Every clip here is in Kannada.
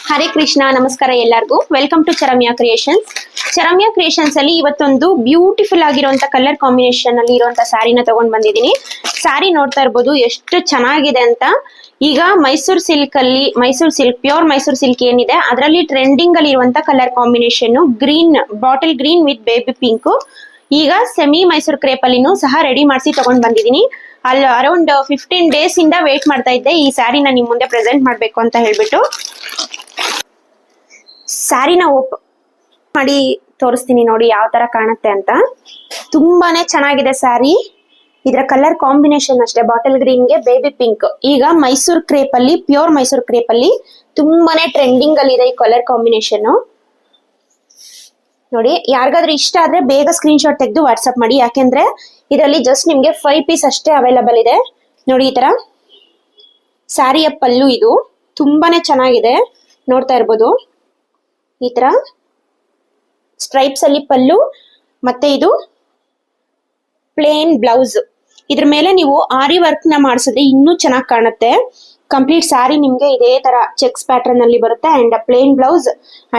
ಹರೇ ಕೃಷ್ಣ, ನಮಸ್ಕಾರ ಎಲ್ಲರಿಗೂ. Welcome to Charamya creations. Charamya creations ಅಲ್ಲಿ ಇವತ್ತೊಂದು ಬ್ಯೂಟಿಫುಲ್ ಆಗಿರುವಂತ ಕಲರ್ ಕಾಂಬಿನೇಷನ್ ಅಲ್ಲಿ ಇರುವಂತ ಸ್ಯಾರಿನ ತಗೊಂಡ್ ಬಂದಿದ್ದೀನಿ. ಸ್ಯಾರಿ ನೋಡ್ತಾ ಇರ್ಬೋದು ಎಷ್ಟು ಚೆನ್ನಾಗಿದೆ ಅಂತ. ಈಗ ಮೈಸೂರ್ ಸಿಲ್ಕ್ ಅಲ್ಲಿ, ಪ್ಯೂರ್ ಮೈಸೂರ್ ಸಿಲ್ಕ್ ಏನಿದೆ ಅದರಲ್ಲಿ ಟ್ರೆಂಡಿಂಗ್ ಅಲ್ಲಿ ಇರುವಂತ colour combination green, bottle green with baby pink. ಈಗ ಸೆಮಿ ಮೈಸೂರ್ ಕ್ರೇಪ್ ಅಲ್ಲಿನೂ ಸಹ ರೆಡಿ ಮಾಡಿಸಿ ತಗೊಂಡ್ ಬಂದಿದ್ದೀನಿ. ಅಲ್ಲಿ ಅರೌಂಡ್ 15 ಡೇಸ್ ಇಂದ ವೇಟ್ ಮಾಡ್ತಾ ಇದ್ದೆ ಈ ಸ್ಯಾರಿನ ನಿಮ್ ಮುಂದೆ ಪ್ರೆಸೆಂಟ್ ಮಾಡ್ಬೇಕು ಅಂತ ಹೇಳ್ಬಿಟ್ಟು. ಸ್ಯಾರಿನ ಓಪನ್ ಮಾಡಿ ತೋರಿಸ್ತೀನಿ ನೋಡಿ ಯಾವ ತರ ಕಾಣುತ್ತೆ ಅಂತ. ತುಂಬಾನೇ ಚೆನ್ನಾಗಿದೆ ಸ್ಯಾರಿ. ಇದರ ಕಲರ್ ಕಾಂಬಿನೇಷನ್ ಅಷ್ಟೇ, ಬಾಟಲ್ ಗ್ರೀನ್ ಗೆ ಬೇಬಿ ಪಿಂಕ್. ಈಗ ಮೈಸೂರ್ ಕ್ರೇಪ್ ಅಲ್ಲಿ, ಪ್ಯೂರ್ ಮೈಸೂರ್ ಕ್ರೇಪ್ ಅಲ್ಲಿ ತುಂಬಾನೇ ಟ್ರೆಂಡಿಂಗ್ ಅಲ್ಲಿ ಇದೆ ಈ ಕಲರ್ ಕಾಂಬಿನೇಷನ್. ನೋಡಿ, ಯಾರಿಗಾದ್ರೂ ಇಷ್ಟ ಆದ್ರೆ ಬೇಗ ಸ್ಕ್ರೀನ್ ಶಾಟ್ ತೆಗೆದು ವಾಟ್ಸ್ಆಪ್ ಮಾಡಿ, ಯಾಕೆಂದ್ರೆ ಇದರಲ್ಲಿ ಜಸ್ಟ್ ನಿಮ್ಗೆ 5 ಪೀಸ್ ಅಷ್ಟೇ ಅವೈಲಬಲ್ ಇದೆ. ನೋಡಿ, ಈ ತರ ಸ್ಯಾರಿಯ ಪಲ್ಲು ಇದು ತುಂಬಾನೇ ಚೆನ್ನಾಗಿದೆ, ನೋಡ್ತಾ ಇರ್ಬೋದು. ಈ ತರ ಸ್ಟ್ರೈಪ್ಸ್ ಅಲ್ಲಿ ಪಲ್ಲು, ಮತ್ತೆ ಇದು ಪ್ಲೇನ್ ಬ್ಲೌಸ್. ಇದ್ರ ಮೇಲೆ ನೀವು ಆರಿ ವರ್ಕ್ ನ ಮಾಡಿಸಿದ್ರೆ ಇನ್ನೂ ಚೆನ್ನಾಗಿ ಕಾಣುತ್ತೆ. ಕಂಪ್ಲೀಟ್ ಸ್ಯಾರಿ ನಿಮ್ಗೆ ಇದೇ ತರ ಚೆಕ್ಸ್ ಪ್ಯಾಟರ್ನ್ ಅಲ್ಲಿ ಬರುತ್ತೆ and plain blouse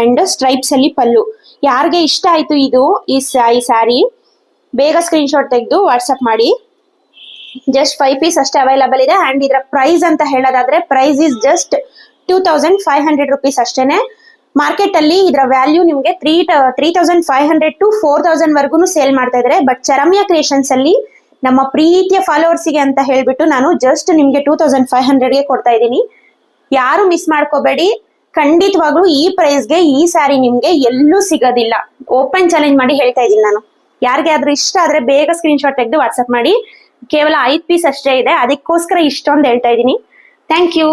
and stripes ಅಲ್ಲಿ ಪಲ್ಲು. ಯಾರಿಗೆ ಇಷ್ಟ ಆಯ್ತು ಇದು ಈ ಸ್ಯಾರಿ, ಬೇಗ ಸ್ಕ್ರೀನ್ ಶಾಟ್ ತೆಗೆದು ವಾಟ್ಸ್ಆಪ್ ಮಾಡಿ. ಜಸ್ಟ್ 5 ಪೀಸ್ ಅಷ್ಟೇ ಅವೈಲಬಲ್ ಇದೆ. ಅಂಡ್ ಇದರ ಪ್ರೈಸ್ ಅಂತ ಹೇಳೋದಾದ್ರೆ, ಪ್ರೈಸ್ ಇಸ್ ಜಸ್ಟ್ 2500 ರುಪೀಸ್ ಅಷ್ಟೇನೆ. ಮಾರ್ಕೆಟ್ ಅಲ್ಲಿ ಇದರ ವ್ಯಾಲ್ಯೂ ನಿಮ್ಗೆ 3500 ಟು 4000 ವರ್ಗು ಸೇಲ್ ಮಾಡ್ತಾ ಇದ್ದಾರೆ. ಬಟ್ ಚರಮ್ಯಾ ಕ್ರಿಯೇಷನ್ಸ್ ಅಲ್ಲಿ ನಮ್ಮ ಪ್ರೀತಿಯ ಫಾಲೋವರ್ಸ್ ಗೆ ಅಂತ ಹೇಳ್ಬಿಟ್ಟು ನಾನು ಜಸ್ಟ್ ನಿಮ್ಗೆ 2500 ಗೆ ಕೊಡ್ತಾ ಇದ್ದೀನಿ. ಯಾರು ಮಿಸ್ ಮಾಡ್ಕೋಬೇಡಿ. ಖಂಡಿತವಾಗ್ಲೂ ಈ ಪ್ರೈಸ್ಗೆ ಈ ಸ್ಯಾರಿ ನಿಮ್ಗೆ ಎಲ್ಲೂ ಸಿಗೋದಿಲ್ಲ. ಓಪನ್ ಚಾಲೆಂಜ್ ಮಾಡಿ ಹೇಳ್ತಾ ಇದ್ದೀನಿ ನಾನು. ಯಾರಿಗೆ ಆದ್ರೂ ಇಷ್ಟ ಆದ್ರೆ ಬೇಗ ಸ್ಕ್ರೀನ್ ಶಾಟ್ ತೆಗೆದು ವಾಟ್ಸ್ಆಪ್ ಮಾಡಿ. ಕೇವಲ 5 ಪೀಸ್ ಅಷ್ಟೇ ಇದೆ, ಅದಕ್ಕೋಸ್ಕರ ಇಷ್ಟೊಂದು ಹೇಳ್ತಾ ಇದ್ದೀನಿ. Thank you.